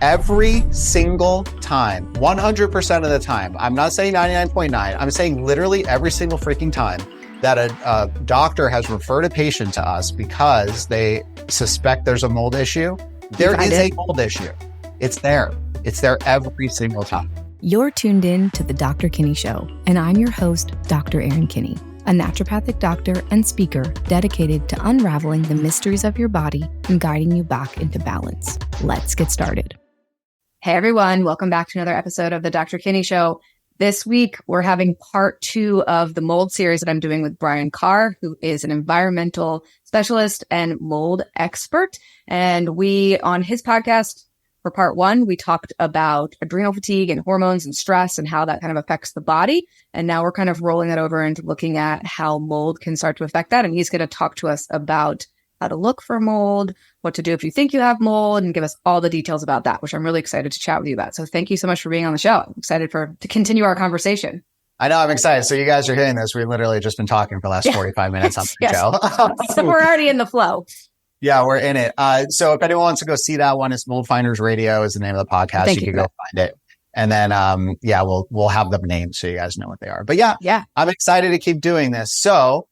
Every single time, 100% of the time, I'm not saying 99.9, I'm saying literally every single freaking time that a doctor has referred a patient to us because they suspect there's a mold issue, there is a mold issue. It's there. It's there every single time. You're tuned in to the Dr. Kinney Show, and I'm your host, Dr. Erin Kinney, a naturopathic doctor and speaker dedicated to unraveling the mysteries of your body and guiding you back into balance. Let's get started. Hey everyone, welcome back to another episode of the Dr. Kinney Show. This week, we're having part 2 of the mold series that I'm doing with Brian Karr, who is an environmental specialist and mold expert. And we, on his podcast, for part 1, we talked about adrenal fatigue and hormones and stress and how that kind of affects the body. And now we're kind of rolling it over into looking at how mold can start to affect that. And he's going to talk to us about how to look for mold, what to do if you think you have mold, and give us all the details about that, which I'm really excited to chat with you about. So thank you so much for being on the show. I'm excited to continue our conversation. I know, I'm excited. So you guys are hearing this. We've literally just been talking for the last 45 minutes on the show. So we're already in the flow. Yeah, we're in it. So if anyone wants to go see that one, it's Mold Finders Radio is the name of the podcast. You can go find it. And then, we'll have them named so you guys know what they are. But yeah, I'm excited to keep doing this. So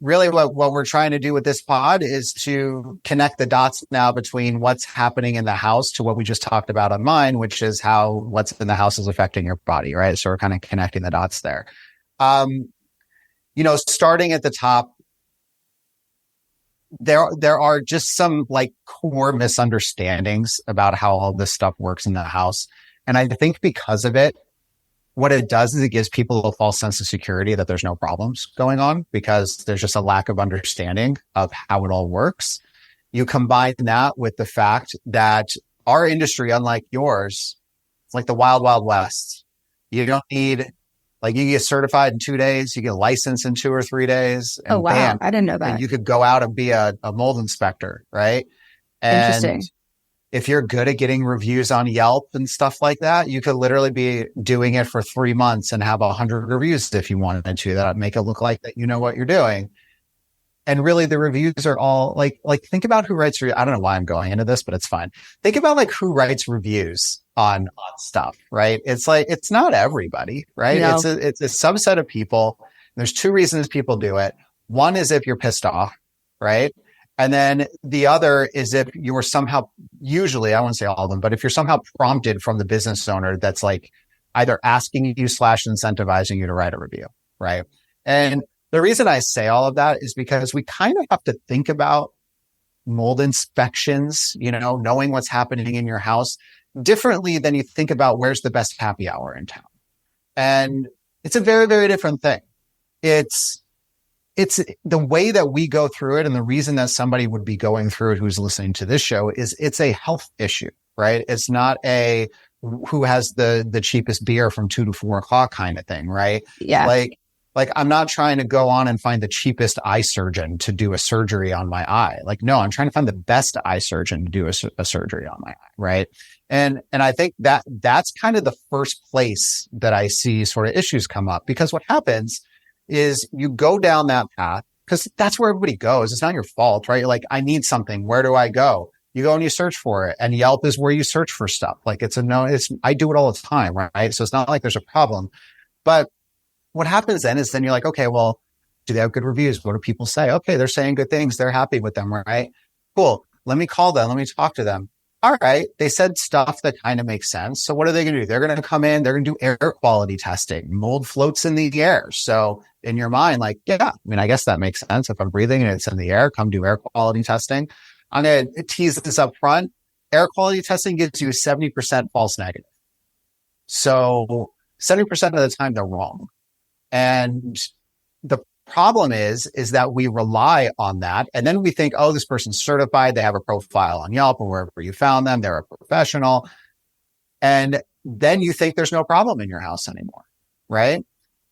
really what we're trying to do with this pod is to connect the dots now between what's happening in the house to what we just talked about on mine, which is how what's in the house is affecting your body, right? So we're kind of connecting the dots there. Starting at the top, there are just some like core misunderstandings about how all this stuff works in the house. And I think because of it, what it does is it gives people a false sense of security that there's no problems going on because there's just a lack of understanding of how it all works. You combine that with the fact that our industry, unlike yours, it's like the wild, wild west. You don't need, you get certified in 2 days, you get licensed in 2 or 3 days. And oh, wow. Bam, I didn't know that. And you could go out and be a mold inspector, right? And interesting. If you're good at getting reviews on Yelp and stuff like that, you could literally be doing it for 3 months and have 100 reviews if you wanted to. That would make it look like that you know what you're doing. And really, the reviews are all like think about who writes. I don't know why I'm going into this, but it's fine. Think about who writes reviews on stuff, right? It's it's not everybody, right? No. It's a subset of people. There's 2 reasons people do it. One is if you're pissed off, right? And then the other is if you were somehow, usually, I won't say all of them, but if you're somehow prompted from the business owner that's either asking you / incentivizing you to write a review, right? And the reason I say all of that is because we kind of have to think about mold inspections, knowing what's happening in your house differently than you think about where's the best happy hour in town. And it's a very, very different thing. It's the way that we go through it. And the reason that somebody would be going through it who's listening to this show is it's a health issue, right? It's not a who has the cheapest beer from 2 to 4 o'clock kind of thing, right? Yeah. Like I'm not trying to go on and find the cheapest eye surgeon to do a surgery on my eye. No, I'm trying to find the best eye surgeon to do a surgery on my eye, right? And I think that's kind of the first place that I see sort of issues come up, because what happens is you go down that path because that's where everybody goes. It's not your fault, right? You're like, I need something. Where do I go? You go and you search for it, and Yelp is where you search for stuff. I do it all the time, right? So it's not like there's a problem, but what happens then is you're like, okay, well, do they have good reviews? What do people say? Okay, they're saying good things. They're happy with them, right? Cool. Let me call them. Let me talk to them. All right. They said stuff that kind of makes sense. So what are they going to do? They're going to come in. They're going to do air quality testing. Mold floats in the air. So in your mind, I guess that makes sense. If I'm breathing and it's in the air, come do air quality testing. I'm going to tease this up front. Air quality testing gives you a 70% false negative. So 70% of the time they're wrong. And the problem is that we rely on that. And then we think, oh, this person's certified. They have a profile on Yelp or wherever you found them. They're a professional. And then you think there's no problem in your house anymore, right?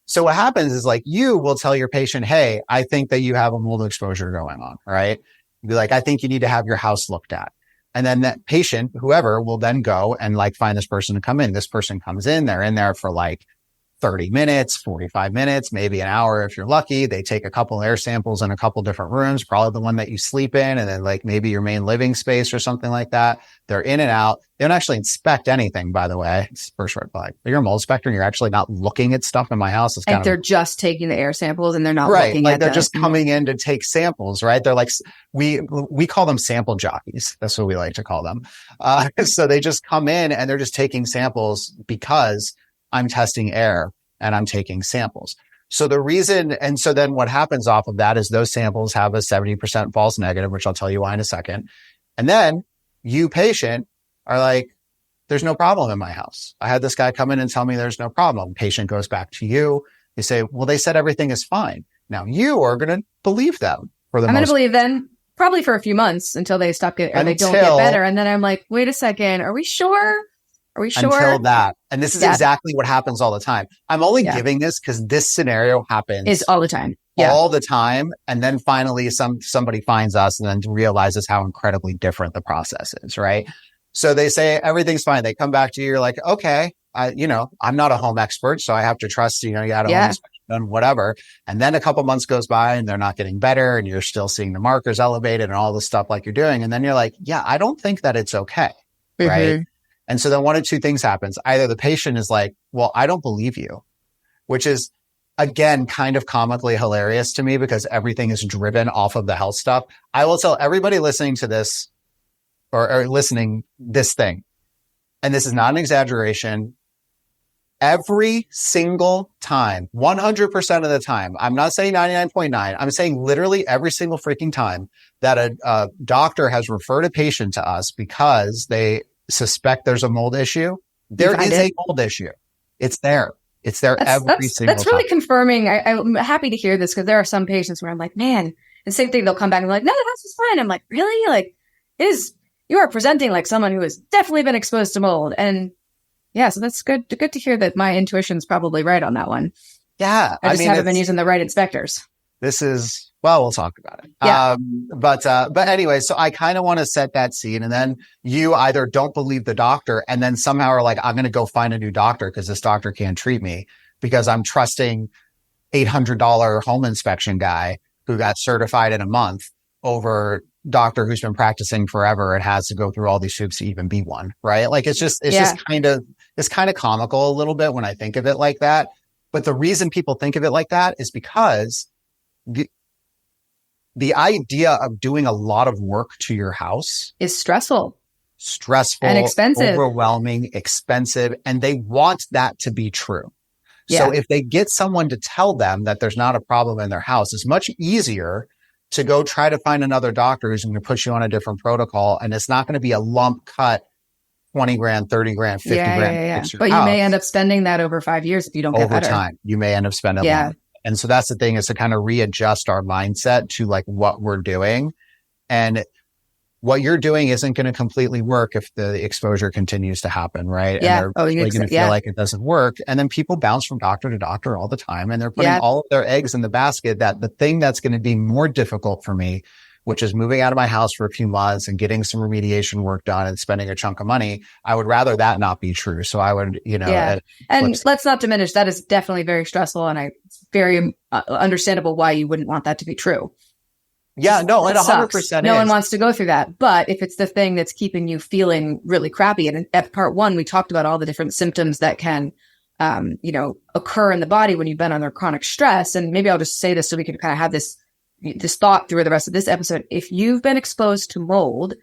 So what happens is you will tell your patient, hey, I think that you have a mold exposure going on, right? You'll be like, I think you need to have your house looked at. And then that patient, whoever, will then go and find this person to come in. This person comes in, they're in there for 30 minutes, 45 minutes, maybe an hour if you're lucky. They take a couple air samples in a couple different rooms, probably the one that you sleep in, and then like maybe your main living space or something like that. They're in and out. They don't actually inspect anything, by the way. It's first red flag. You're a mold inspector and you're actually not looking at stuff in my house. It's kind they're just taking the air samples and they're not right. looking Like at they're just coming in to take samples, right? They're like, we call them sample jockeys. That's what we like to call them. So they just come in and they're just taking samples because I'm testing air and I'm taking samples. So the reason, and so then what happens off of that is those samples have a 70% false negative, which I'll tell you why in a second. And then you patient are like, there's no problem in my house. I had this guy come in and tell me there's no problem. Patient goes back to you. They say, well, they said everything is fine. Now you are going to believe them for the I'm going to believe them probably for a few months until they stop getting, or they don't get better. And then I'm like, wait a second. Are we sure? Are we sure? Until that. And this is exactly what happens all the time. I'm only giving this because this scenario happens is all the time. All the time. And then finally somebody finds us and then realizes how incredibly different the process is, right? So they say everything's fine. They come back to you. You're like, okay, I'm not a home expert, so I have to trust, you had a home inspection done, whatever. And then a couple months goes by and they're not getting better and you're still seeing the markers elevated and all the stuff like you're doing. And then you're like, yeah, I don't think that it's okay. Mm-hmm. Right. And so then one of two things happens. Either the patient is like, well, I don't believe you, which is again, kind of comically hilarious to me because everything is driven off of the health stuff. I will tell everybody listening to this or listening this thing, and this is not an exaggeration, every single time, 100% of the time, I'm not saying 99.9, I'm saying literally every single freaking time that a doctor has referred a patient to us because they suspect there's a mold issue, there is a mold issue. It's there. It's there every single time. That's really confirming. I'm happy to hear this because there are some patients where I'm like, man, the same thing, they'll come back and be like, no, the house is fine. I'm like, really? Like, you are presenting like someone who has definitely been exposed to mold. And yeah, so that's good to hear that my intuition's probably right on that one. Yeah. I haven't been using the right inspectors. This is, well, we'll talk about it. Yeah. But anyway, so I kind of want to set that scene, and then you either don't believe the doctor and then somehow are like, I'm going to go find a new doctor because this doctor can't treat me because I'm trusting $800 home inspection guy who got certified in a month over doctor who's been practicing forever and has to go through all these hoops to even be one, right? Like it's just kind of comical a little bit when I think of it like that. But the reason people think of it like that is because the idea of doing a lot of work to your house is stressful and expensive, overwhelming, expensive, and they want that to be true. Yeah. So if they get someone to tell them that there's not a problem in their house, it's much easier to go try to find another doctor who's going to put you on a different protocol. And it's not going to be a lump cut, 20 grand, 30 grand, 50 grand. But you may end up spending that over 5 years if you don't get better. Over time, you may end up spending more. And so that's the thing, is to kind of readjust our mindset to like what we're doing. And what you're doing isn't going to completely work if the exposure continues to happen, right? Yeah. And they're going to feel like it doesn't work. And then people bounce from doctor to doctor all the time. And they're putting all of their eggs in the basket that the thing that's going to be more difficult for me, which is moving out of my house for a few months and getting some remediation work done and spending a chunk of money, I would rather that not be true. So I would, and let's not diminish, that is definitely very stressful, and very understandable why you wouldn't want that to be true. Yeah, no, it 100% No one wants to go through that. But if it's the thing that's keeping you feeling really crappy, and at part 1, we talked about all the different symptoms that can, occur in the body when you've been under chronic stress. And maybe I'll just say this so we can kind of have this thought through the rest of this episode. If you've been exposed to mold,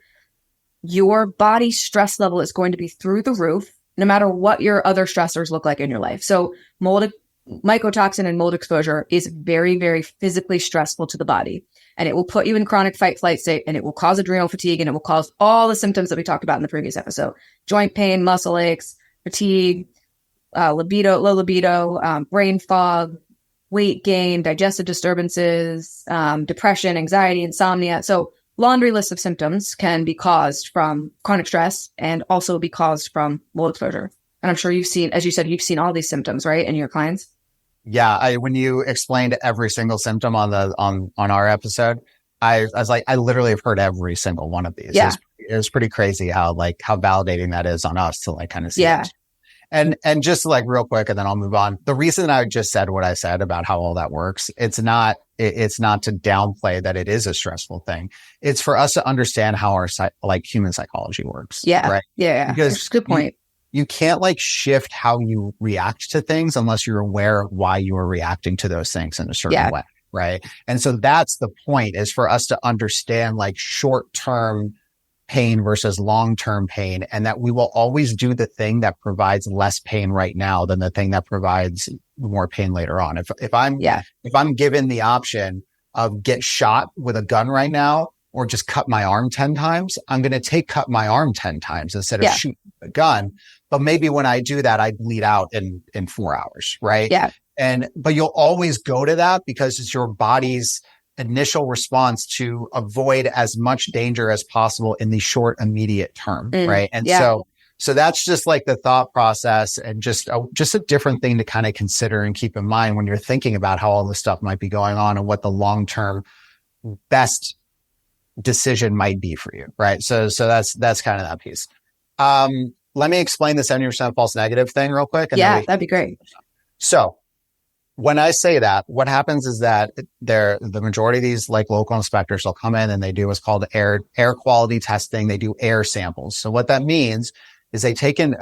your body stress level is going to be through the roof, no matter what your other stressors look like in your life. So mycotoxin and mold exposure is very, very physically stressful to the body. And it will put you in chronic fight flight state, and it will cause adrenal fatigue, and it will cause all the symptoms that we talked about in the previous episode: joint pain, muscle aches, fatigue, low libido, brain fog, weight gain, digestive disturbances, depression, anxiety, insomnia. So laundry list of symptoms can be caused from chronic stress and also be caused from mold exposure. And I'm sure you've seen, as you said, you've seen all these symptoms, right, in your clients? Yeah, when you explained every single symptom on our episode, I was like, I literally have heard every single one of these. Yeah. It was pretty crazy how validating that is on us to like kind of see it. And just like real quick, and then I'll move on. The reason I just said what I said about how all that works, it's not to downplay that it is a stressful thing. It's for us to understand how our like human psychology works. Yeah. Right. Yeah. Because that's a good point. You can't like shift how you react to things unless you're aware of why you are reacting to those things in a certain way. Right. And so that's the point, is for us to understand like short-term pain versus long-term pain, and that we will always do the thing that provides less pain right now than the thing that provides more pain later on. If I'm given the option of get shot with a gun right now or just cut my arm 10 times, I'm going to take cut my arm 10 times instead of shooting a gun. But maybe when I do that, I bleed out in 4 hours. Right. Yeah. But you'll always go to that because it's your body's initial response to avoid as much danger as possible in the short, immediate term. Right. And so that's just like the thought process, and just a different thing to kind of consider and keep in mind when you're thinking about how all this stuff might be going on and what the long-term best decision might be for you. Right. So that's kind of that piece. Let me explain the 70% false negative thing real quick. That'd be great. So when I say that, what happens is that the majority of these like local inspectors will come in and they do what's called air quality testing. They do air samples. So what that means is they take an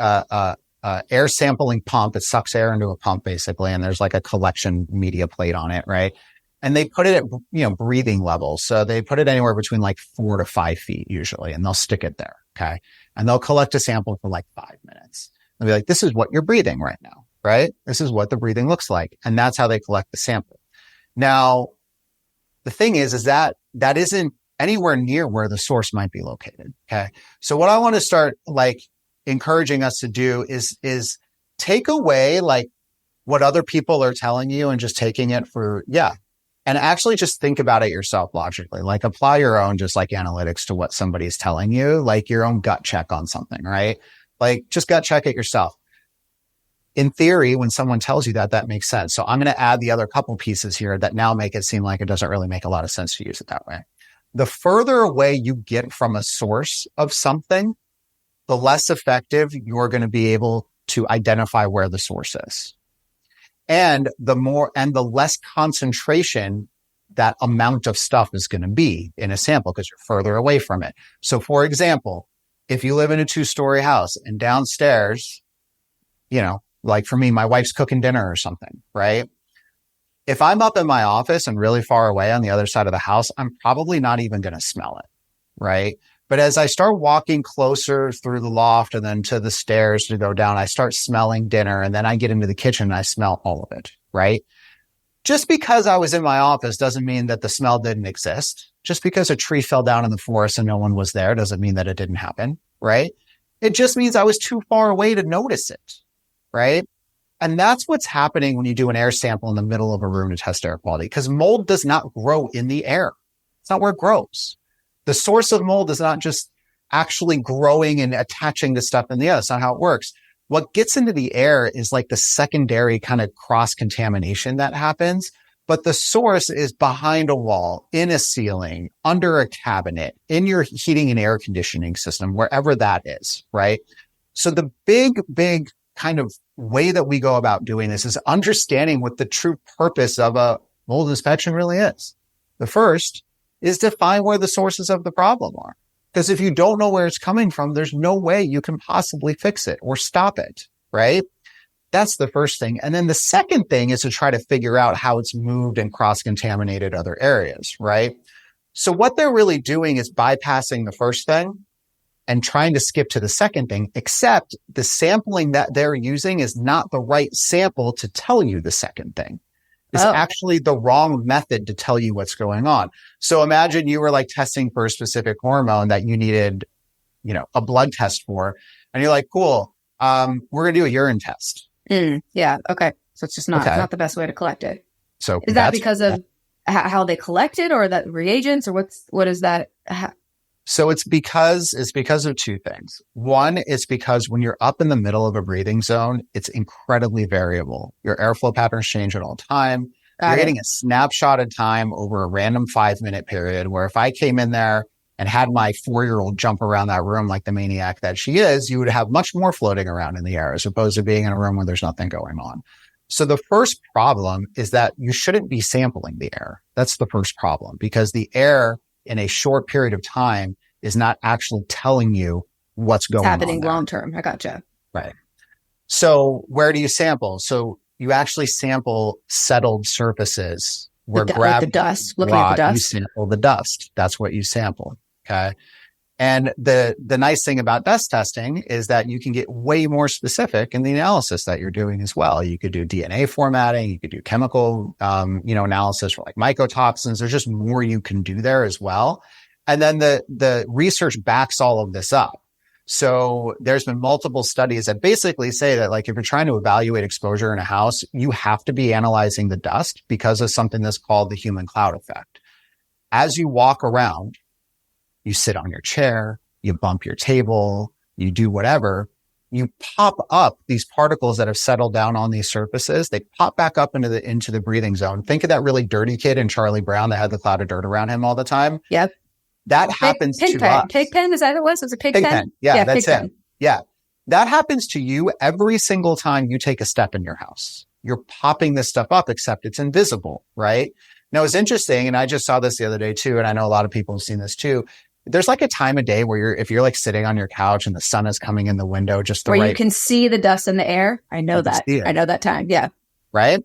air sampling pump. It sucks air into a pump basically, and there's like a collection media plate on it, right? And they put it at breathing levels. So they put it anywhere between like 4 to 5 feet usually, and they'll stick it there, okay? And they'll collect a sample for like 5 minutes. They'll be like, "This is what you're breathing right now." Right? This is what the breathing looks like. And that's how they collect the sample. Now, the thing is that isn't anywhere near where the source might be located. Okay. So what I want to start like encouraging us to do is take away like what other people are telling you and just taking it for, and actually just think about it yourself logically, like apply your own just like analytics to what somebody's telling you, like your own gut check on something, right? Like just gut check it yourself. In theory, when someone tells you that makes sense. So I'm going to add the other couple pieces here that now make it seem like it doesn't really make a lot of sense to use it that way. The further away you get from a source of something, the less effective you're going to be able to identify where the source is. And the less concentration that amount of stuff is going to be in a sample because you're further away from it. So for example, if you live in a 2-story house and downstairs, like for me, my wife's cooking dinner or something, right? If I'm up in my office and really far away on the other side of the house, I'm probably not even going to smell it, right? But as I start walking closer through the loft and then to the stairs to go down, I start smelling dinner, and then I get into the kitchen and I smell all of it, right? Just because I was in my office doesn't mean that the smell didn't exist. Just because a tree fell down in the forest and no one was there doesn't mean that it didn't happen, right? It just means I was too far away to notice it. Right? And that's what's happening when you do an air sample in the middle of a room to test air quality, because mold does not grow in the air. It's not where it grows. The source of mold is not just actually growing and attaching to stuff in the air. That's not how it works. What gets into the air is like the secondary kind of cross contamination that happens. But the source is behind a wall, in a ceiling, under a cabinet, in your heating and air conditioning system, wherever that is, right? So the big kind of way that we go about doing this is understanding what the true purpose of a mold inspection really is. The first is to find where the sources of the problem are. Because if you don't know where it's coming from, there's no way you can possibly fix it or stop it, right? That's the first thing. And then the second thing is to try to figure out how it's moved and cross-contaminated other areas, right? So what they're really doing is bypassing the first thing and trying to skip to the second thing, except the sampling that they're using is not the right sample to tell you the second thing. It's actually the wrong method to tell you what's going on. So imagine you were like testing for a specific hormone that you needed, a blood test for, and you're like, cool, we're going to do a urine test. Yeah. Okay. So it's just not the best way to collect it. So is that because of how they collect it, or that reagents, or what is that? So it's because of two things. One is because when you're up in the middle of a breathing zone, it's incredibly variable. Your airflow patterns change at all time. You're getting a snapshot of time over a random 5-minute period, where if I came in there and had my 4-year-old jump around that room like the maniac that she is, you would have much more floating around in the air as opposed to being in a room where there's nothing going on. So the first problem is that you shouldn't be sampling the air. That's the first problem, because the air in a short period of time is not actually telling you what's going on. It's happening long term. I gotcha. Right. So where do you sample? So you actually sample settled surfaces where gravity, the dust, looking at the dust. You sample the dust. That's what you sample. Okay. And the nice thing about dust testing is that you can get way more specific in the analysis that you're doing as well. You could do DNA formatting. You could do chemical, analysis for like mycotoxins. There's just more you can do there as well. And then the research backs all of this up. So there's been multiple studies that basically say that, like, if you're trying to evaluate exposure in a house, you have to be analyzing the dust because of something that's called the human cloud effect. As you walk around, you sit on your chair, you bump your table, you do whatever, you pop up these particles that have settled down on these surfaces. They pop back up into the breathing zone. Think of that really dirty kid in Charlie Brown that had the cloud of dirt around him all the time. Yep. That happens to us. Pigpen, is that what it was? It was a pigpen? Yeah, that's it. Yeah. That happens to you every single time you take a step in your house. You're popping this stuff up, except it's invisible, right? Now, it's interesting, and I just saw this the other day too, and I know a lot of people have seen this too. There's like a time of day where if you're like sitting on your couch and the sun is coming in the window, just the where right, you can see the dust in the air. I know that. I know that time. Yeah. Right.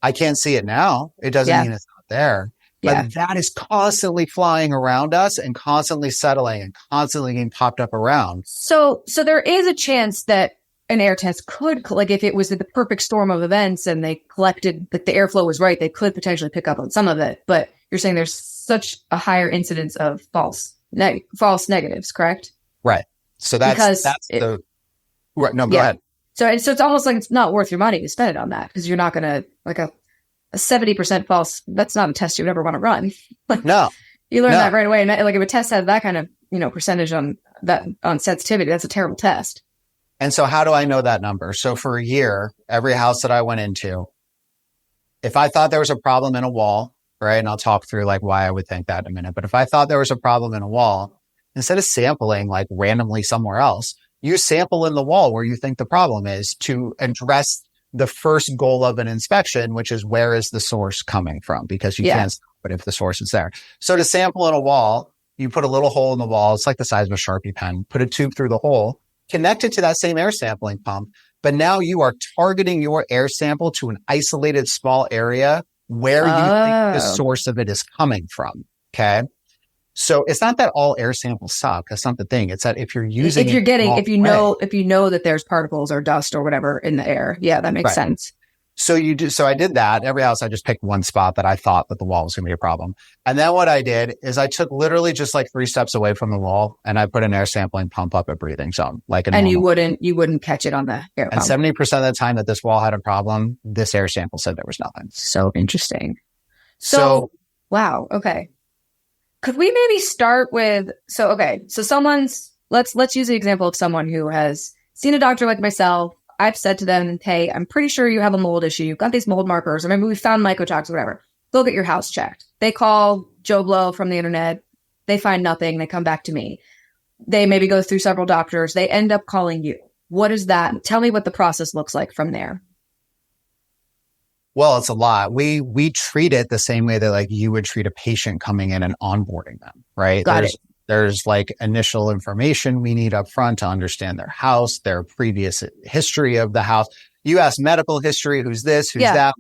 I can't see it now. It doesn't mean it's not there, but that is constantly flying around us and constantly settling and constantly getting popped up around. So there is a chance that an air test could, like, if it was the perfect storm of events and they collected, like, the airflow was right, they could potentially pick up on some of it. But you're saying there's such a higher incidence of false negatives, correct? Right. So go ahead. So it's almost like it's not worth your money to spend it on that, because you're not going to, like, a 70% false. That's not a test you would ever want to run. No, you learn that right away. And like, if a test has that kind of, percentage on sensitivity, that's a terrible test. And so how do I know that number? So for a year, every house that I went into, if I thought there was a problem in a wall, right? And I'll talk through like why I would think that in a minute. But if I thought there was a problem in a wall, instead of sampling like randomly somewhere else, you sample in the wall where you think the problem is to address the first goal of an inspection, which is, where is the source coming from? Because you can't stop it if the source is there. So to sample in a wall, you put a little hole in the wall. It's like the size of a Sharpie pen. Put a tube through the hole, connect it to that same air sampling pump. But now you are targeting your air sample to an isolated small area where you think the source of it is coming from. Okay. So it's not that all air samples suck. That's not the thing. It's that if you know that there's particles or dust or whatever in the air. Yeah, that makes sense. So I did that. Every house, I just picked one spot that I thought that the wall was going to be a problem. And then what I did is I took literally just like 3 steps away from the wall and I put an air sampling pump up a breathing zone. You wouldn't catch it on the air pump. And 70% of the time that this wall had a problem, this air sample said there was nothing. So interesting. So wow. Okay. Could we maybe start with, so let's use the example of someone who has seen a doctor like myself. I've said to them, hey, I'm pretty sure you have a mold issue. You've got these mold markers, or maybe we found mycotoxins or whatever. Go get your house checked. They call Joe Blow from the internet. They find nothing. They come back to me. They maybe go through several doctors. They end up calling you. What is that? Tell me what the process looks like from there. Well, it's a lot. We treat it the same way that like you would treat a patient coming in and onboarding them, right? There's like initial information we need up front to understand their house, their previous history of the house. You ask medical history, who's this, who's that.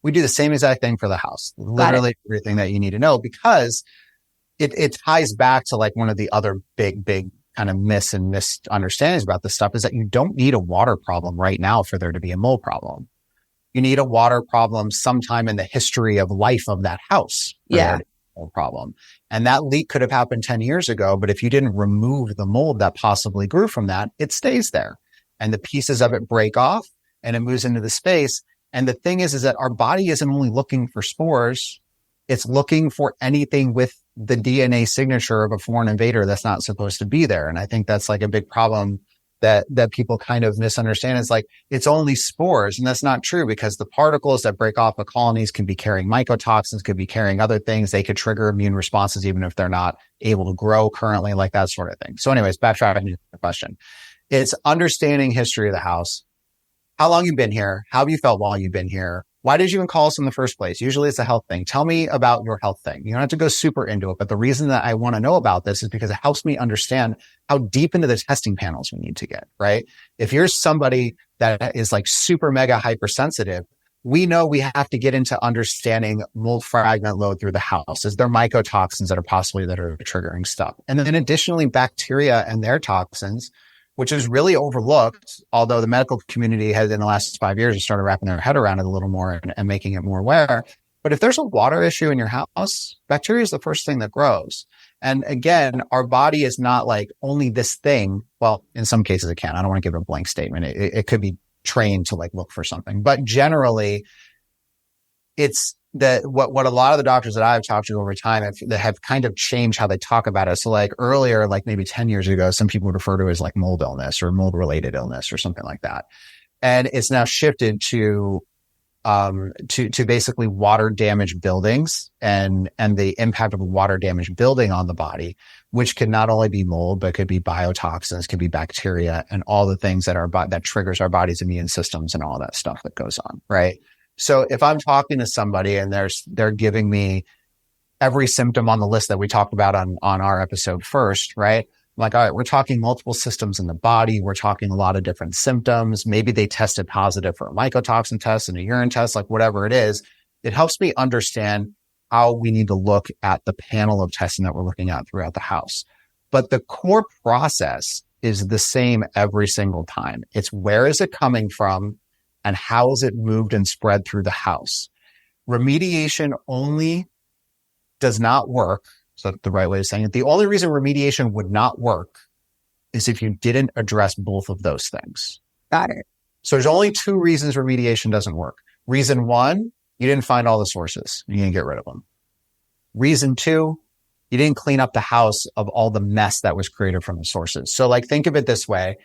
We do the same exact thing for the house. Literally everything that you need to know, because it ties back to like one of the other big kind of misunderstandings about this stuff is that you don't need a water problem right now for there to be a mold problem. You need a water problem sometime in the history of life of that house. Problem. And that leak could have happened 10 years ago, but if you didn't remove the mold that possibly grew from that, it stays there and the pieces of it break off and it moves into the space. And the thing is that our body isn't only looking for spores. It's looking for anything with the DNA signature of a foreign invader that's not supposed to be there. And I think that's like a big problem that people kind of misunderstand is like, it's only spores. And that's not true, because the particles that break off of colonies can be carrying mycotoxins, could be carrying other things. They could trigger immune responses, even if they're not able to grow currently, like that sort of thing. So anyways, backtracking to the question. It's understanding history of the house. How long you've been here? How have you felt while you've been here? Why did you even call us in the first place? Usually it's a health thing. Tell me about your health thing. You don't have to go super into it, but the reason that I want to know about this is because it helps me understand how deep into the testing panels we need to get, right? If you're somebody that is like super mega hypersensitive, we know we have to get into understanding mold fragment load through the house. Is there mycotoxins that are triggering stuff? And then additionally, bacteria and their toxins, which is really overlooked, although the medical community has in the last 5 years started wrapping their head around it a little more and making it more aware. But if there's a water issue in your house, bacteria is the first thing that grows. And again, our body is not like only this thing. Well, in some cases it can. I don't want to give a blank statement. It could be trained to like look for something, but generally it's that what a lot of the doctors that I've talked to over time have kind of changed how they talk about it. So like earlier, like maybe 10 years ago, some people would refer to it as like mold illness or mold related illness or something like that. And it's now shifted to basically water damaged buildings and the impact of a water damaged building on the body, which could not only be mold, but could be biotoxins, could be bacteria and all the things that triggers our body's immune systems and all that stuff that goes on. Right. So if I'm talking to somebody and they're giving me every symptom on the list that we talked about on our episode first, right? I'm like, all right, we're talking multiple systems in the body. We're talking a lot of different symptoms. Maybe they tested positive for a mycotoxin test and a urine test, like whatever it is. It helps me understand how we need to look at the panel of testing that we're looking at throughout the house. But the core process is the same every single time. It's where is it coming from? And how is it moved and spread through the house? Remediation only does not work. So that's the right way of saying it. The only reason remediation would not work is if you didn't address both of those things. Got it. So there's only two reasons remediation doesn't work. Reason one, you didn't find all the sources. You didn't get rid of them. Reason two, you didn't clean up the house of all the mess that was created from the sources. So like, think of it this way.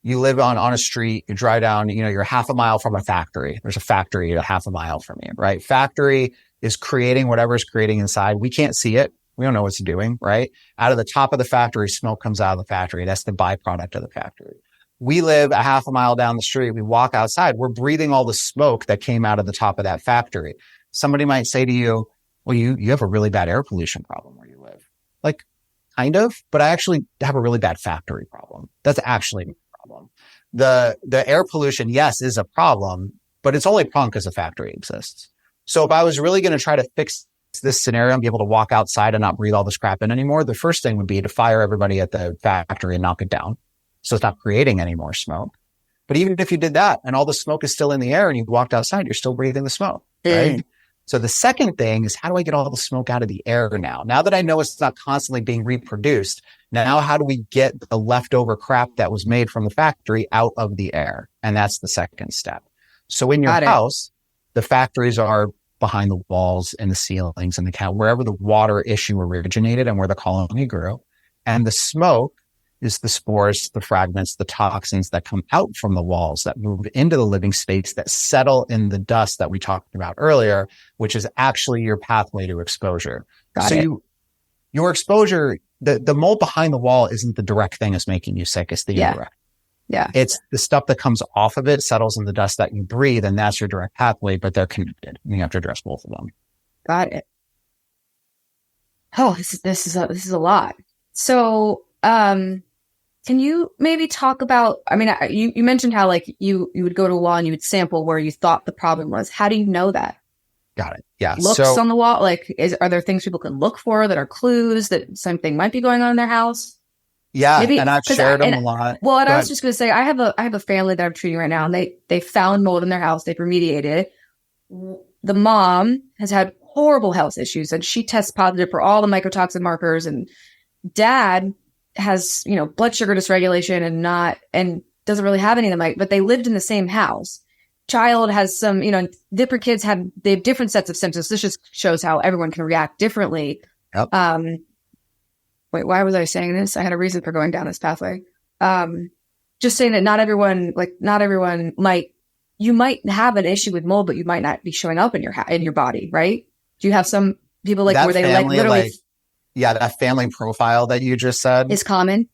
You live on a street, you drive down, you're half a mile from a factory. There's a factory a half a mile from you, right? Factory is creating whatever it's creating inside. We can't see it. We don't know what it's doing, right? Out of the top of the factory, smoke comes out of the factory. That's the byproduct of the factory. We live a half a mile down the street. We walk outside. We're breathing all the smoke that came out of the top of that factory. Somebody might say to you, well, you have a really bad air pollution problem where you live. Like, kind of, but I actually have a really bad factory problem. That's actually a problem. The air pollution, yes, is a problem, but it's only a problem because the factory exists. So if I was really going to try to fix this scenario and be able to walk outside and not breathe all this crap in anymore, the first thing would be to fire everybody at the factory and knock it down. So it's not creating any more smoke. But even if you did that and all the smoke is still in the air and you walked outside, you're still breathing the smoke, right? So the second thing is, how do I get all the smoke out of the air now? Now that I know it's not constantly being reproduced, now how do we get the leftover crap that was made from the factory out of the air? And that's the second step. So in your house, the factories are behind the walls and the ceilings and the wherever the water issue originated and where the colony grew. And the smoke is the spores, the fragments, the toxins that come out from the walls that move into the living space that settle in the dust that we talked about earlier, which is actually your pathway to exposure. Your exposure, the mold behind the wall isn't the direct thing that's making you sick. It's the indirect. Yeah. It's the stuff that comes off of it, settles in the dust that you breathe, and that's your direct pathway, but they're connected. And you have to address both of them. Got it. Oh, this is a lot. So, can you maybe talk about, I mean, you mentioned how like you would go to a wall and you would sample where you thought the problem was. How do you know that? Got it. Yeah. Looks on the wall. Like, are there things people can look for that are clues that something might be going on in their house? Yeah. Maybe, and I've shared them a lot. Well, and I was just going to say, I have a family that I'm treating right now, and they found mold in their house. They've remediated it. The mom has had horrible health issues, and she tests positive for all the mycotoxin markers, and dad has, blood sugar dysregulation and doesn't really have any of them, but they lived in the same house. Child has some, different kids they have different sets of symptoms. This just shows how everyone can react differently. Yep. Wait, why was I saying this? I had a reason for going down this pathway. just saying that not everyone you might have an issue with mold, but you might not be showing up in your body, right? Do you have some people like that where they family, literally that family profile that you just said is common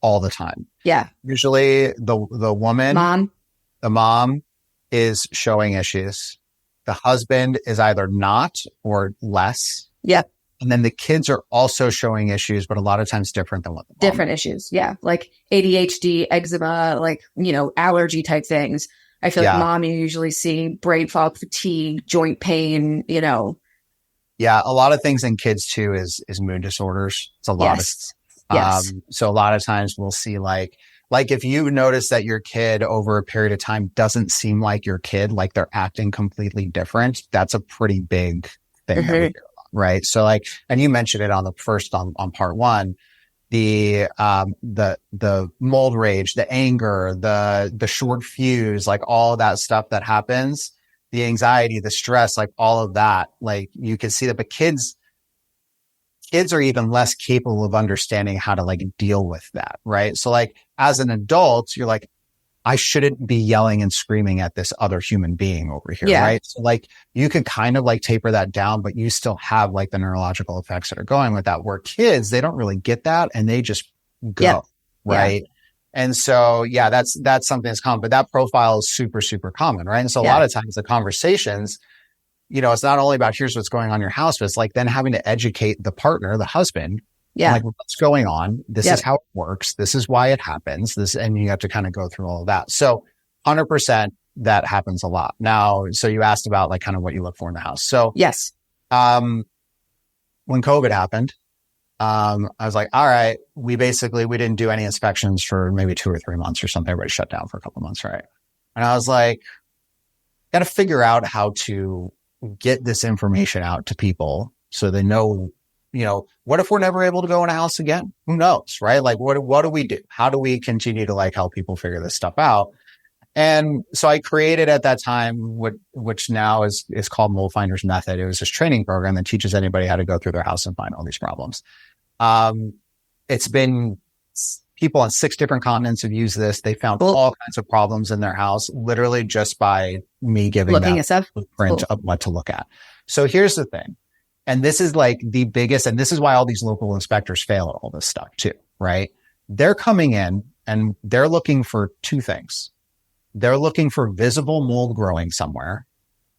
all the time. Yeah. Usually the woman, the mom is showing issues. The husband is either not or less. Yeah. And then the kids are also showing issues, but a lot of times different than what the mom different issues. Yeah. Like ADHD, eczema, like, allergy type things. I feel like mom, you usually see brain fog, fatigue, joint pain, Yeah. A lot of things in kids too is mood disorders. It's a lot of stuff. Yes. So a lot of times we'll see like if you notice that your kid over a period of time doesn't seem like your kid, like they're acting completely different, that's a pretty big thing that we hear about, right? So like, and you mentioned it on part one, the mold rage, the anger, the short fuse, like all of that stuff that happens, the anxiety, the stress, like all of that, like you can see that, but kids are even less capable of understanding how to like deal with that. Right. So like as an adult, you're like, I shouldn't be yelling and screaming at this other human being over here. Yeah. Right. So like you can kind of like taper that down, but you still have like the neurological effects that are going with that, where kids, they don't really get that and they just go. Yeah. Right. Yeah. And so, that's something that's common, but that profile is super, super common. Right. And so a lot of times the conversations, it's not only about here's what's going on in your house, but it's like then having to educate the partner, the husband, like what's going on. This is how it works. This is why it happens. And you have to kind of go through all of that. So 100% that happens a lot. Now, so you asked about like kind of what you look for in the house. So yes, when COVID happened, I was like, all right, we didn't do any inspections for maybe 2 or 3 months or something. Everybody shut down for a couple of months. Right. And I was like, got to figure out how to get this information out to people so they know, what if we're never able to go in a house again? Who knows, right? Like, what do we do? How do we continue to like help people figure this stuff out? And so I created at that time, which now is called Mold Finders Method. It was this training program that teaches anybody how to go through their house and find all these problems. It's been people on 6 different continents have used this. They found all kinds of problems in their house, literally just by me giving them a blueprint of what to look at. So here's the thing. And this is like the biggest, and this is why all these local inspectors fail at all this stuff too, right? They're coming in and they're looking for 2 things. They're looking for visible mold growing somewhere,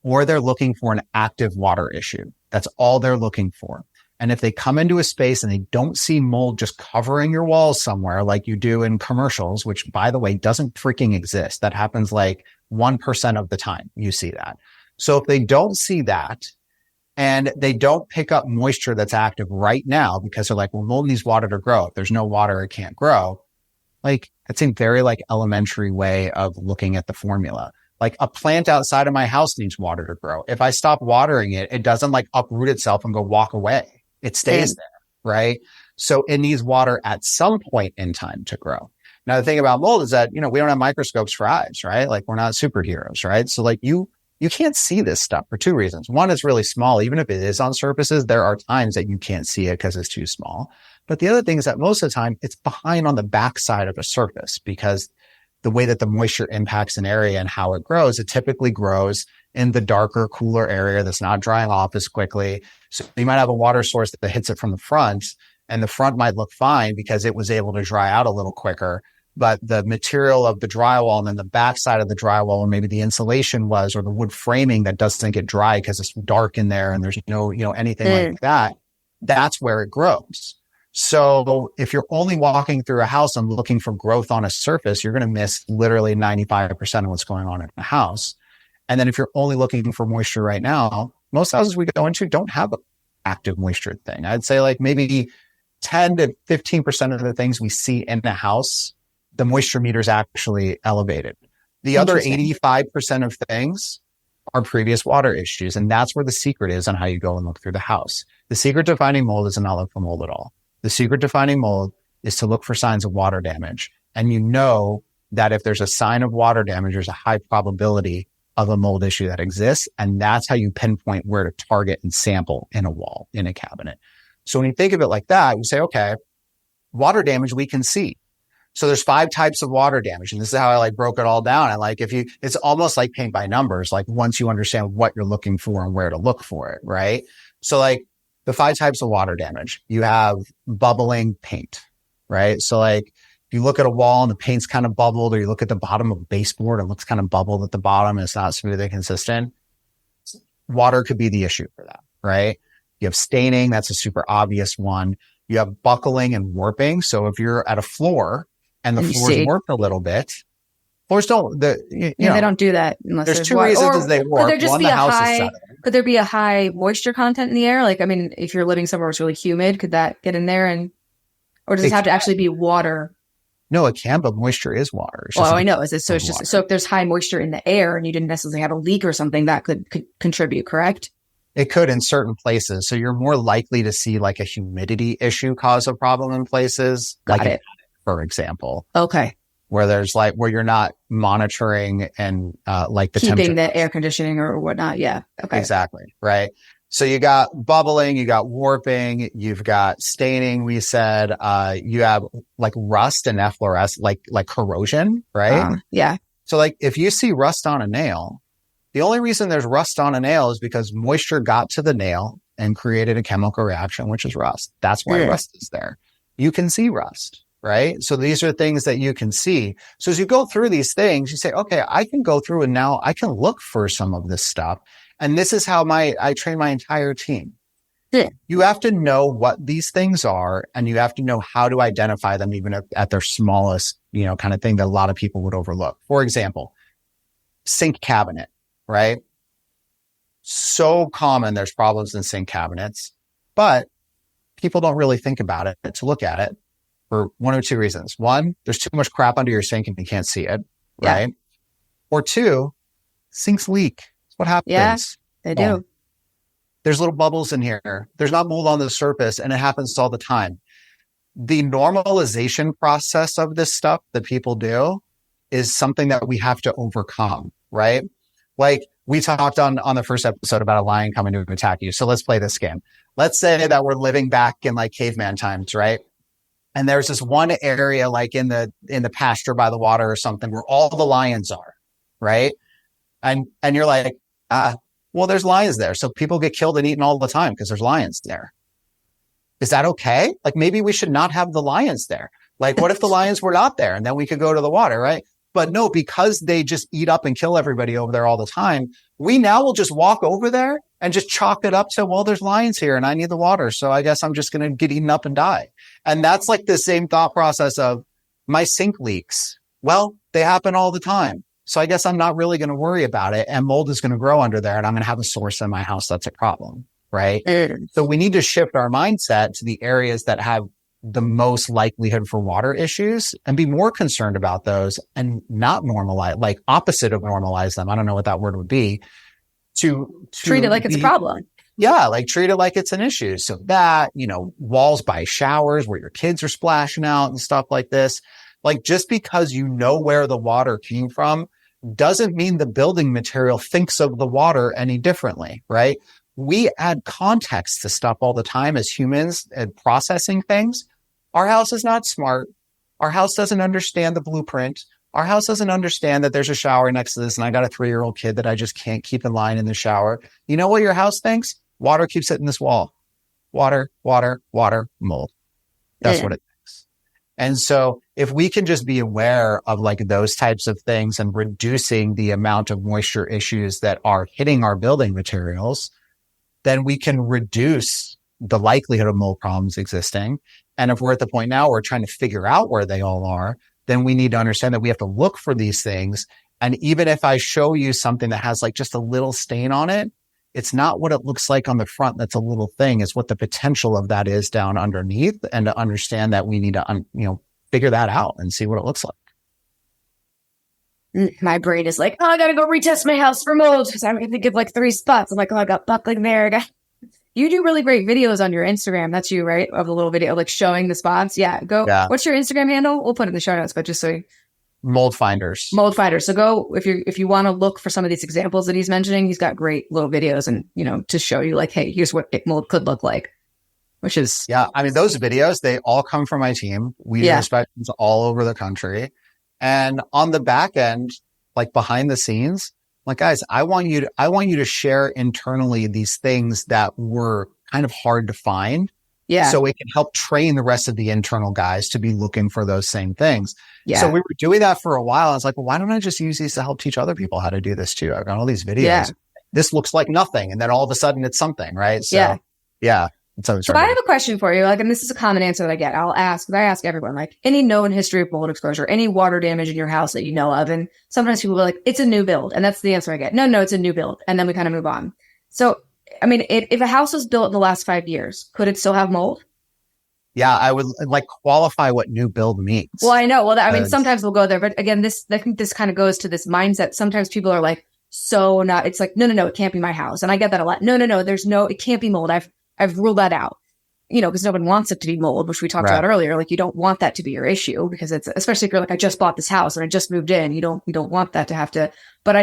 or they're looking for an active water issue. That's all they're looking for. And if they come into a space and they don't see mold just covering your walls somewhere like you do in commercials, which by the way, doesn't freaking exist. That happens like 1% of the time you see that. So if they don't see that and they don't pick up moisture that's active right now because they're like, well, mold needs water to grow. If there's no water, it can't grow. Like that's a very like elementary way of looking at the formula. Like a plant outside of my house needs water to grow. If I stop watering it, it doesn't like uproot itself and go walk away. It stays there, right? So it needs water at some point in time to grow. Now, the thing about mold is that, we don't have microscopes for eyes, right? Like we're not superheroes, right? So like you can't see this stuff for 2 reasons. One, it's really small. Even if it is on surfaces, there are times that you can't see it because it's too small. But the other thing is that most of the time it's behind on the backside of a surface because the way that the moisture impacts an area and how it grows, it typically grows in the darker, cooler area that's not drying off as quickly. So you might have a water source that hits it from the front, and the front might look fine because it was able to dry out a little quicker. But the material of the drywall and then the backside of the drywall and maybe the insulation or the wood framing that doesn't get dry because it's dark in there and there's no, anything like that, that's where it grows. So if you're only walking through a house and looking for growth on a surface, you're going to miss literally 95% of what's going on in the house. And then if you're only looking for moisture right now, most houses we go into don't have an active moisture thing. I'd say like maybe 10 to 15% of the things we see in the house, the moisture meter is actually elevated. The other 85% of things are previous water issues. And that's where the secret is on how you go and look through the house. The secret to finding mold is to not look for mold at all. The secret to finding mold is to look for signs of water damage. And you know that if there's a sign of water damage, there's a high probability of a mold issue that exists. And that's how you pinpoint where to target and sample in a wall, in a cabinet. So when you think of it like that, you say, okay, water damage we can see. So there's 5 types of water damage. And this is how I like broke it all down. And like, it's almost like paint by numbers, like once you understand what you're looking for and where to look for it. Right. So like the 5 types of water damage, you have bubbling paint, right? So like if you look at a wall and the paint's kind of bubbled, or you look at the bottom of a baseboard, it looks kind of bubbled at the bottom and it's not smooth and consistent. Water could be the issue for that, right? You have staining. That's a super obvious one. You have buckling and warping. So if you're at a floor and the floor's warped a little bit, floors don't, they don't do that unless there's 2 reasons as they warp. Could there just one, be the a house high, is settled. could there be a high moisture content in the air? Like, I mean, if you're living somewhere where it's really humid, could that get in there or does it have to actually be water? No, it can, but moisture is water. Well, I know. So if there's high moisture in the air and you didn't necessarily have a leak or something, that could contribute, correct? It could in certain places. So you're more likely to see like a humidity issue cause a problem in places. Got it. For example. Okay. Where you're not monitoring and like the keeping the air conditioning or whatnot. Yeah. Okay. Exactly. Right. So you got bubbling, you got warping, you've got staining. We said, you have like rust and efflorescence, like corrosion, right? Yeah. So like if you see rust on a nail, the only reason there's rust on a nail is because moisture got to the nail and created a chemical reaction, which is rust. That's why rust is there. You can see rust, right? So these are things that you can see. So as you go through these things, you say, okay, I can go through and now I can look for some of this stuff. And this is how I train my entire team. Yeah. You have to know what these things are, and you have to know how to identify them, even at their smallest, kind of thing that a lot of people would overlook. For example, sink cabinet, right? So common. There's problems in sink cabinets, but people don't really think about it to look at it for 1 or 2 reasons. 1, there's too much crap under your sink and you can't see it, right? Yeah. Or 2, sinks leak. What happens? Yeah, they do. There's little bubbles in here. There's not mold on the surface, and it happens all the time. The normalization process of this stuff that people do is something that we have to overcome, right? Like we talked on the first episode about a lion coming to attack you. So let's play this game. Let's say that we're living back in like caveman times, right? And there's this one area like in the pasture by the water or something where all the lions are, right? And you're like, well, there's lions there. So people get killed and eaten all the time because there's lions there. Is that okay? Like maybe we should not have the lions there. Like what if the lions were not there and then we could go to the water, right? But no, because they just eat up and kill everybody over there all the time, we now will just walk over there and just chalk it up to, well, there's lions here and I need the water. So I guess I'm just going to get eaten up and die. And that's like the same thought process of my sink leaks. Well, they happen all the time. So I guess I'm not really going to worry about it. And mold is going to grow under there and I'm going to have a source in my house that's a problem, right? So we need to shift our mindset to the areas that have the most likelihood for water issues and be more concerned about those and not normalize, like opposite of normalize them. I don't know what that word would be. To treat it like it's a problem. Yeah, like treat it like it's an issue. So that, walls by showers where your kids are splashing out and stuff like this. Like just because you know where the water came from doesn't mean the building material thinks of the water any differently, right? We add context to stuff all the time as humans and processing things. Our house is not smart. Our house doesn't understand the blueprint. Our house doesn't understand that there's a shower next to this and I got a 3-year-old kid that I just can't keep in line in the shower. You know what your house thinks? Water keeps hitting this wall. Water, water, water, mold. That's what it thinks. And so if we can just be aware of like those types of things and reducing the amount of moisture issues that are hitting our building materials, then we can reduce the likelihood of mold problems existing. And if we're at the point now we're trying to figure out where they all are, then we need to understand that we have to look for these things. And even if I show you something that has like just a little stain on it, it's not what it looks like on the front that's a little thing. It's what the potential of that is down underneath, and to understand that we need to, figure that out and see what it looks like. My brain is like, I got to go retest my house for mold because I'm going to give like 3 spots. I'm like, I got buckling there. You do really great videos on your Instagram. That's you, right? Of the little video, like showing the spots. Yeah. What's your Instagram handle? We'll put it in the show notes, but just so Mold Finders. So go, if you want to look for some of these examples that he's mentioning, he's got great little videos and, to show you like, hey, here's what mold could look like. which is, Yeah. I mean, those videos, they all come from my team. We do inspections all over the country. And on the back end, like behind the scenes, like, guys, I want you to share internally these things that were kind of hard to find. Yeah. So it can help train the rest of the internal guys to be looking for those same things. Yeah. So we were doing that for a while. I was like, well, why don't I just use these to help teach other people how to do this too? I've got all these videos. Yeah. This looks like nothing. And then all of a sudden it's something, right? So yeah. So I have a question for you, like, and this is a common answer that I get. I ask everyone, like, any known history of mold exposure, any water damage in your house that you know of. And sometimes people will be like, it's a new build. And that's the answer I get. No, it's a new build. And then we kind of move on. So, I mean, if a house was built in the last 5 years, could it still have mold? Yeah, I would like qualify what new build means. Well, I know. Well, I mean, sometimes we'll go there, but again, I think this kind of goes to this mindset. Sometimes people are like, it's like, no, it can't be my house. And I get that a lot. No, it can't be mold. I've ruled that out, because no one wants it to be mold, which we talked about earlier. Like, you don't want that to be your issue, because it's, especially if you're like, I just bought this house and I just moved in, you don't want that to have to, but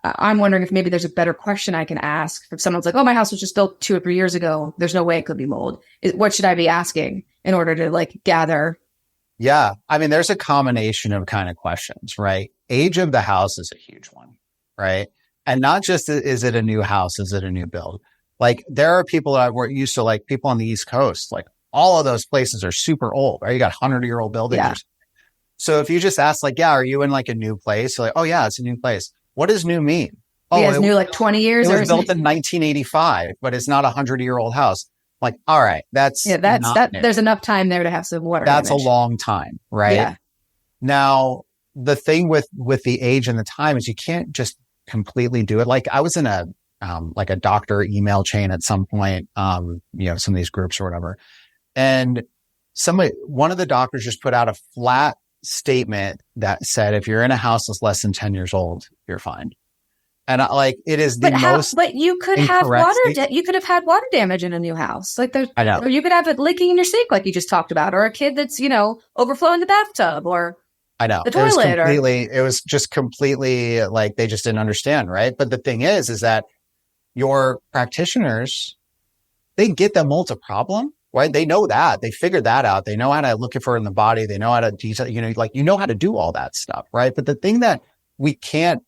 I'm wondering if maybe there's a better question I can ask if someone's like, oh, my house was just built 2 or 3 years ago. There's no way it could be mold. What should I be asking in order to like gather? Yeah. I mean, there's a combination of kind of questions, right? Age of the house is a huge one, right? And not just, is it a new house? Is it a new build? Like, there are people that we're used to, like people on the East Coast, like all of those places are super old, right? You got 100-year-old buildings. Yeah. So if you just ask like, yeah, are you in like a new place? You're like, oh yeah, it's a new place. What does new mean? Oh, it's new like 20 years. It was built in 1985, but it's not a 100-year-old house. Like, all right, that's new. There's enough time there to have some water. That's damage. A long time, right? Yeah. Now, the thing with the age and the time is you can't just completely do it. Like, I was in a doctor email chain at some point, some of these groups or whatever. And one of the doctors just put out a flat statement that said, if you're in a house that's less than 10 years old, you're fine. And it is the most. But you could have you could have had water damage in a new house. Like, I know. Or you could have it leaking in your sink, like you just talked about, or a kid that's, overflowing the bathtub, or I know the toilet. It was just completely like, they just didn't understand. Right. But the thing is that your practitioners, they get that mold's a problem, right? They know that. They figured that out. They know how to look for it in the body. They know how to detail, how to do all that stuff, right? But the thing that we can't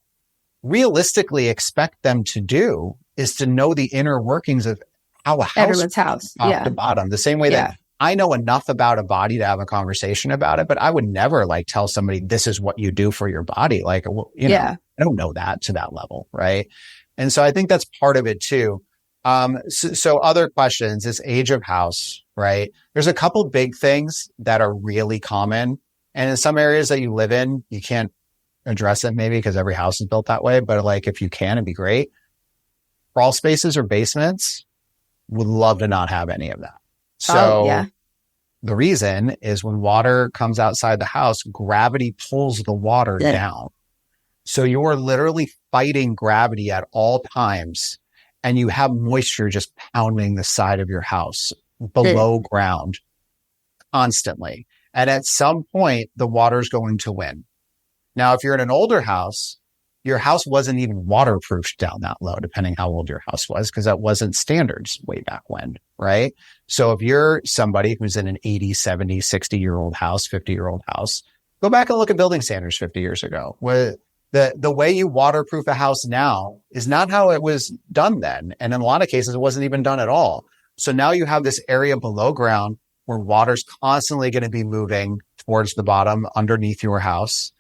realistically expect them to do is to know the inner workings of how a house, everyone's house, top to bottom. The same way that I know enough about a body to have a conversation about it, but I would never like tell somebody this is what you do for your body. Like, I don't know that to that level, right? And so I think that's part of it too. So other questions is age of house, right? There's a couple big things that are really common, and in some areas that you live in, you can't address it maybe because every house is built that way. But like, if you can, it'd be great. Crawl spaces or basements, would love to not have any of that. So the reason is when water comes outside the house, gravity pulls the water down. So you're literally fighting gravity at all times, and you have moisture just pounding the side of your house below ground constantly. And at some point, the water's going to win. Now, if you're in an older house, your house wasn't even waterproofed down that low, depending how old your house was, because that wasn't standards way back when, right? So if you're somebody who's in an 80, 70, 60-year-old house, 50-year-old house, go back and look at building standards 50 years ago. The way you waterproof a house now is not how it was done then. And in a lot of cases, it wasn't even done at all. So now you have this area below ground where water's constantly going to be moving towards the bottom underneath your house.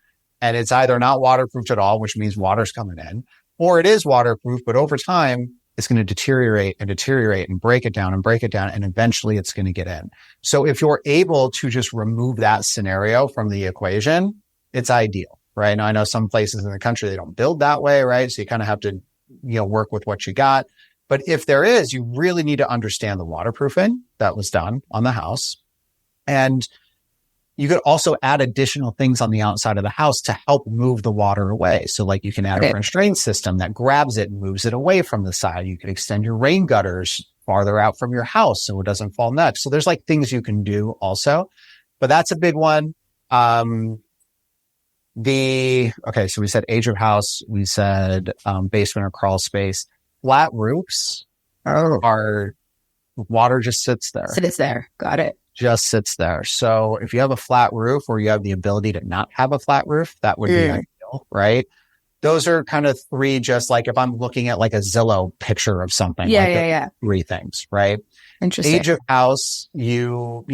And it's either not waterproofed at all, which means water's coming in, or it is waterproof, but over time, it's going to deteriorate and break it down. And eventually it's going to get in. So if you're able to just remove that scenario from the equation, it's ideal, right? Now, I know some places in the country, they don't build that way, right? So you kind of have to, work with what you got. But if there is, you really need to understand the waterproofing that was done on the house. And you could also add additional things on the outside of the house to help move the water away. So like you can add a French drain system that grabs it and moves it away from the side. You could extend your rain gutters farther out from your house so it doesn't fall next. So there's like things you can do also, but that's a big one. So we said age of house. We said basement or crawl space. Flat roofs are Water just sits there. Sits there. Got it. Just sits there. So if you have a flat roof or you have the ability to not have a flat roof, that would be ideal, right? Those are kind of three, just like if I'm looking at like a Zillow picture of something. Yeah. Three things, right? Interesting. Age of house, you're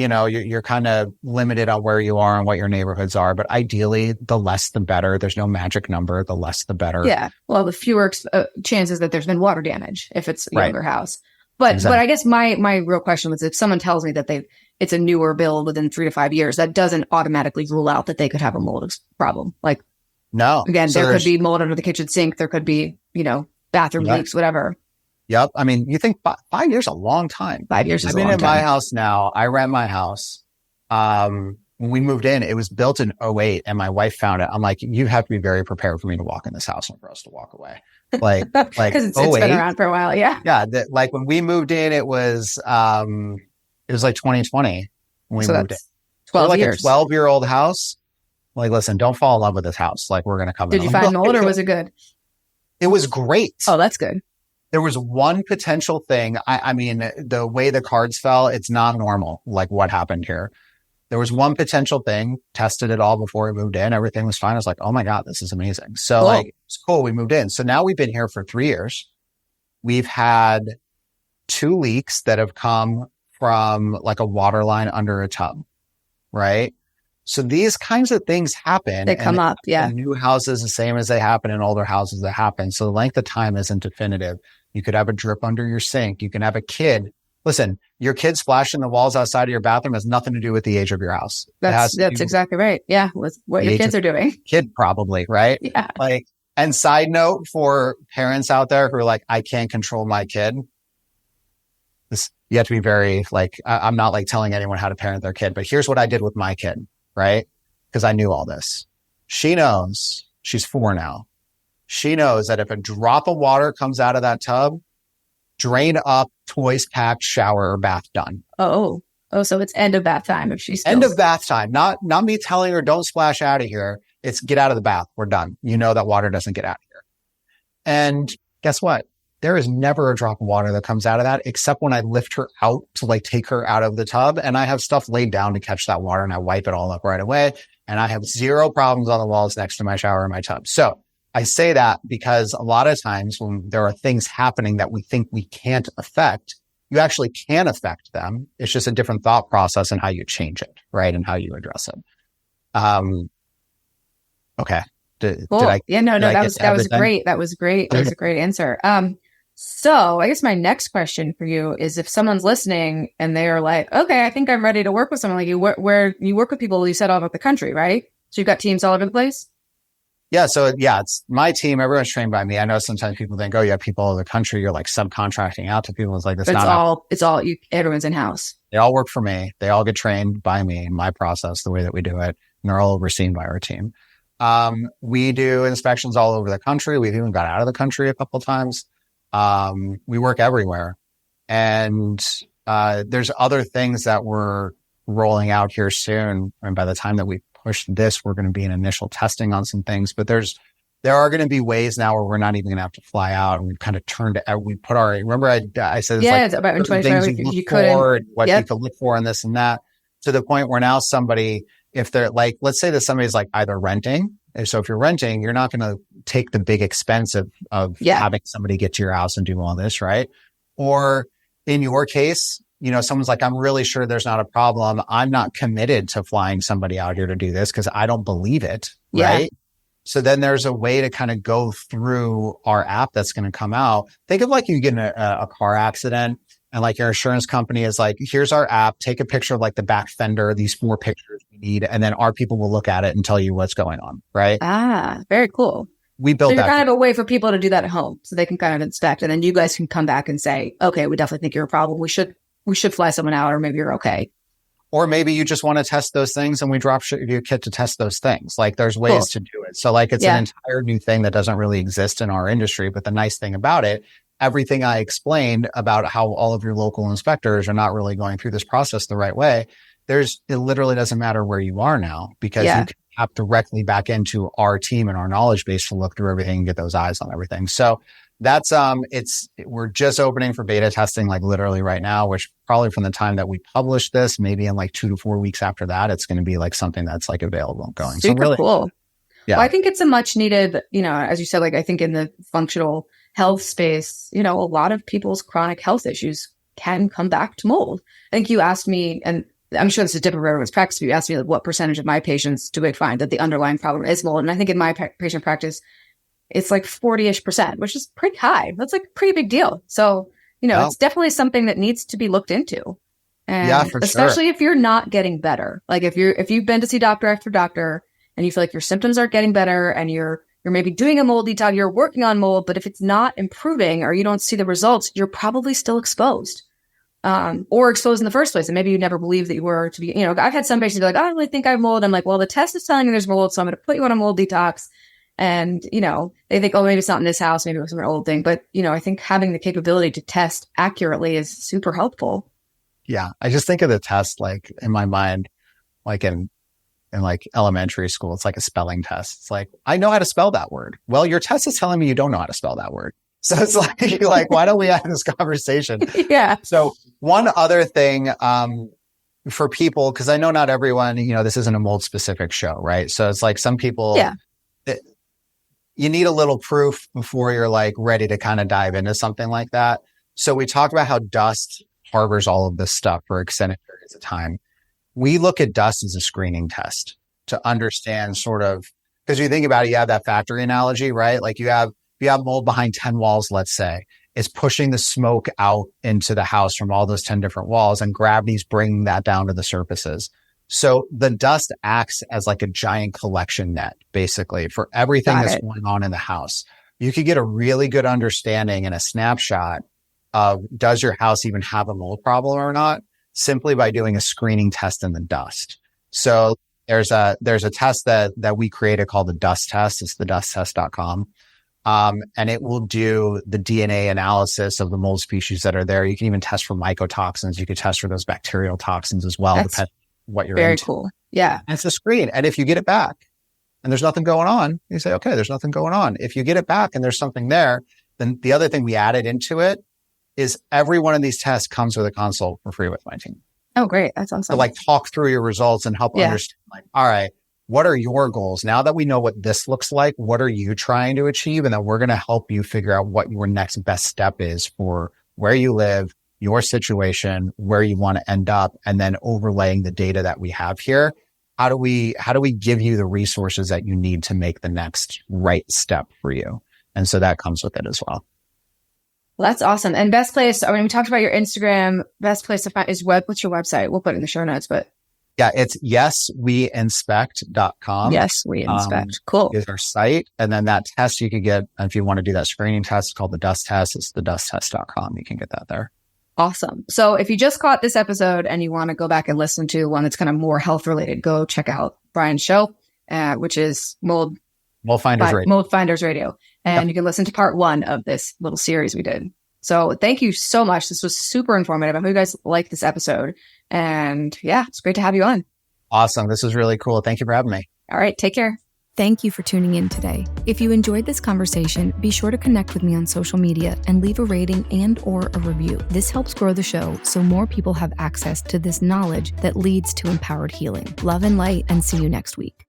kind of limited on where you are and what your neighborhoods are. But ideally, the less the better. There's no magic number. The less the better. Yeah. Well, the fewer chances that there's been water damage if it's a younger house. But I guess my real question was, if someone tells me that it's a newer build within 3 to 5 years, that doesn't automatically rule out that they could have a mold problem. Like, no. Again, so there could be mold under the kitchen sink. There could be, bathroom leaks, whatever. Yep. I mean, you think 5 years is a long time. 5 years is a long time. I've been in my house now. I rent my house. When we moved in, it was built in 2008 and my wife found it. I'm like, you have to be very prepared for me to walk in this house and for us to walk away. Like, because it's been around for a while. Yeah. Yeah. Like when we moved in, it was like 2020 when we moved in. 12 years. A 12-year-old house. Like, listen, don't fall in love with this house. Like, we're going to come in. Did you find mold or was it good? It was great. Oh, that's good. There was one potential thing. I mean, the way the cards fell, it's not normal. Like what happened here. There was one potential thing, tested it all before we moved in. Everything was fine. I was like, oh my God, this is amazing. So it's cool. We moved in. So now we've been here for 3 years. We've had 2 leaks that have come from like a water line under a tub, right? So these kinds of things happen. They come up, yeah. In new houses, the same as they happen in older houses that happen. So the length of time isn't definitive. You could have a drip under your sink. You can have a kid. Listen, your kid splashing the walls outside of your bathroom has nothing to do with the age of your house. That's exactly right. Yeah, with what your kids are doing. Kid probably, right? Yeah. Like, and side note for parents out there who are like, I can't control my kid. You have to be very like, I'm not like telling anyone how to parent their kid, but here's what I did with my kid. Right? Because I knew all this. She knows, she's 4 now. She knows that if a drop of water comes out of that tub, drain up, toys packed, shower or bath done. Oh, so it's end of bath time if she's end of bath time. Not me telling her don't splash out of here. It's get out of the bath. We're done. You know that water doesn't get out of here. And guess what? There is never a drop of water that comes out of that, except when I lift her out to like take her out of the tub, and I have stuff laid down to catch that water and I wipe it all up right away. And I have 0 problems on the walls next to my shower and my tub. So I say that because a lot of times when there are things happening that we think we can't affect, you actually can affect them. It's just a different thought process and how you change it, right? And how you address it. Okay. Cool. That was great. That was great. That was a great answer. So I guess my next question for you is, if someone's listening and they are like, okay, I think I'm ready to work with someone like you, where you work with people, you said all over the country, right? So you've got teams all over the place? Yeah. So it's my team. Everyone's trained by me. I know sometimes people think, oh, you have people all over the country. You're like subcontracting out to people. It's like, everyone's in house. They all work for me. They all get trained by me, my process, the way that we do it. And they're all overseen by our team. We do inspections all over the country. We've even got out of the country a couple of times. We work everywhere. And there's other things that we're rolling out here soon. And by the time that we push this, we're going to be in initial testing on some things. But there are going to be ways now where we're not even going to have to fly out. And we've kind of remember I said, it's about in 2020, you couldn't. What you could look for and this and that, to the point where now somebody, if they're like, let's say that somebody's like either renting. So if you're renting, you're not going to take the big expense of having somebody get to your house and do all this, right? Or in your case, someone's like, I'm really sure there's not a problem. I'm not committed to flying somebody out here to do this because I don't believe it, right? So then there's a way to kind of go through our app that's going to come out. Think of like you get in a car accident and like your insurance company is like, here's our app, take a picture of like the back fender, these 4 pictures we need, and then our people will look at it and tell you what's going on, right? Ah, very cool. We built that. Kind of a way for people to do that at home so they can kind of inspect, and then you guys can come back and say, okay, we definitely think you're a problem. We should fly someone out, or maybe you're okay. Or maybe you just want to test those things and we drop your kit to test those things. Like there's ways to do it. So like it's an entire new thing that doesn't really exist in our industry. But the nice thing about it, everything I explained about how all of your local inspectors are not really going through this process the right way, it literally doesn't matter where you are now, because you can tap directly back into our team and our knowledge base to look through everything and get those eyes on everything. So we're just opening for beta testing, like literally right now, which probably from the time that we publish this, maybe in like 2 to 4 weeks after that, it's going to be like something that's like available and going. Super so really cool. Yeah. Well, I think it's a much needed, as you said, like I think in the functional health space, a lot of people's chronic health issues can come back to mold. I think you asked me, and I'm sure this is different for everyone's practice, but you asked me like, what percentage of my patients do I find that the underlying problem is mold? And I think in my patient practice, it's like 40-ish%, which is pretty high. That's like a pretty big deal. So, it's definitely something that needs to be looked into. And for especially sure. if you're not getting better, like if you've been to see doctor after doctor and you feel like your symptoms aren't getting better and you're maybe doing a mold detox, you're working on mold, but if it's not improving or you don't see the results, you're probably still exposed. Or exposed in the first place. And maybe you never believed that you were to be, I've had some patients be like, I don't really think I have mold. I'm like, well, the test is telling you there's mold, so I'm going to put you on a mold detox. And, they think, oh, maybe it's not in this house. Maybe it was some old thing. But, I think having the capability to test accurately is super helpful. Yeah. I just think of the test, like in my mind, like in like elementary school, it's like a spelling test. It's like, I know how to spell that word. Well, your test is telling me you don't know how to spell that word. So it's like, why don't we have this conversation? Yeah. So one other thing, for people, because I know not everyone, this isn't a mold specific show, right? So it's like some people, you need a little proof before you're like ready to kind of dive into something like that. So we talked about how dust harbors all of this stuff for extended periods of time. We look at dust as a screening test to understand sort of, because you think about it, you have that factory analogy, right? Like you have mold behind 10 walls, let's say, it's pushing the smoke out into the house from all those 10 different walls, and gravity's bringing that down to the surfaces. So the dust acts as like a giant collection net, basically, for everything that's going on in the house. You could get a really good understanding and a snapshot of, does your house even have a mold problem or not, simply by doing a screening test in the dust. So there's a test that we created called the dust test. It's the dusttest.com. And it will do the DNA analysis of the mold species that are there. You can even test for mycotoxins. You could test for those bacterial toxins as well, depending on what you're very into. Cool. Yeah. And it's a screen. And if you get it back and there's nothing going on, you say, okay, there's nothing going on. If you get it back and there's something there, then the other thing we added into it is every one of these tests comes with a consult for free with my team. Oh, great. That's awesome. So like talk through your results and help understand, like, all right, what are your goals? Now that we know what this looks like, what are you trying to achieve? And then we're going to help you figure out what your next best step is for where you live, your situation, where you want to end up, and then overlaying the data that we have here. How do we give you the resources that you need to make the next right step for you? And so that comes with it as well. Well, that's awesome. And best place, we talked about your Instagram, best place to find is what's your website? We'll put it in the show notes, but. Yeah, it's yesweinspect.com. Yes, we inspect. Cool. Is our site. And then that test you could get, if you want to do that screening test, it's called the dust test. It's the dusttest.com. You can get that there. Awesome. So if you just caught this episode and you want to go back and listen to one that's kind of more health related, go check out Brian's show, which is Mold Finders Radio. And you can listen to part 1 of this little series we did. So thank you so much. This was super informative. I hope you guys liked this episode. And yeah, it's great to have you on. Awesome. This was really cool. Thank you for having me. All right. Take care. Thank you for tuning in today. If you enjoyed this conversation, be sure to connect with me on social media and leave a rating and/or a review. This helps grow the show so more people have access to this knowledge that leads to empowered healing. Love and light, and see you next week.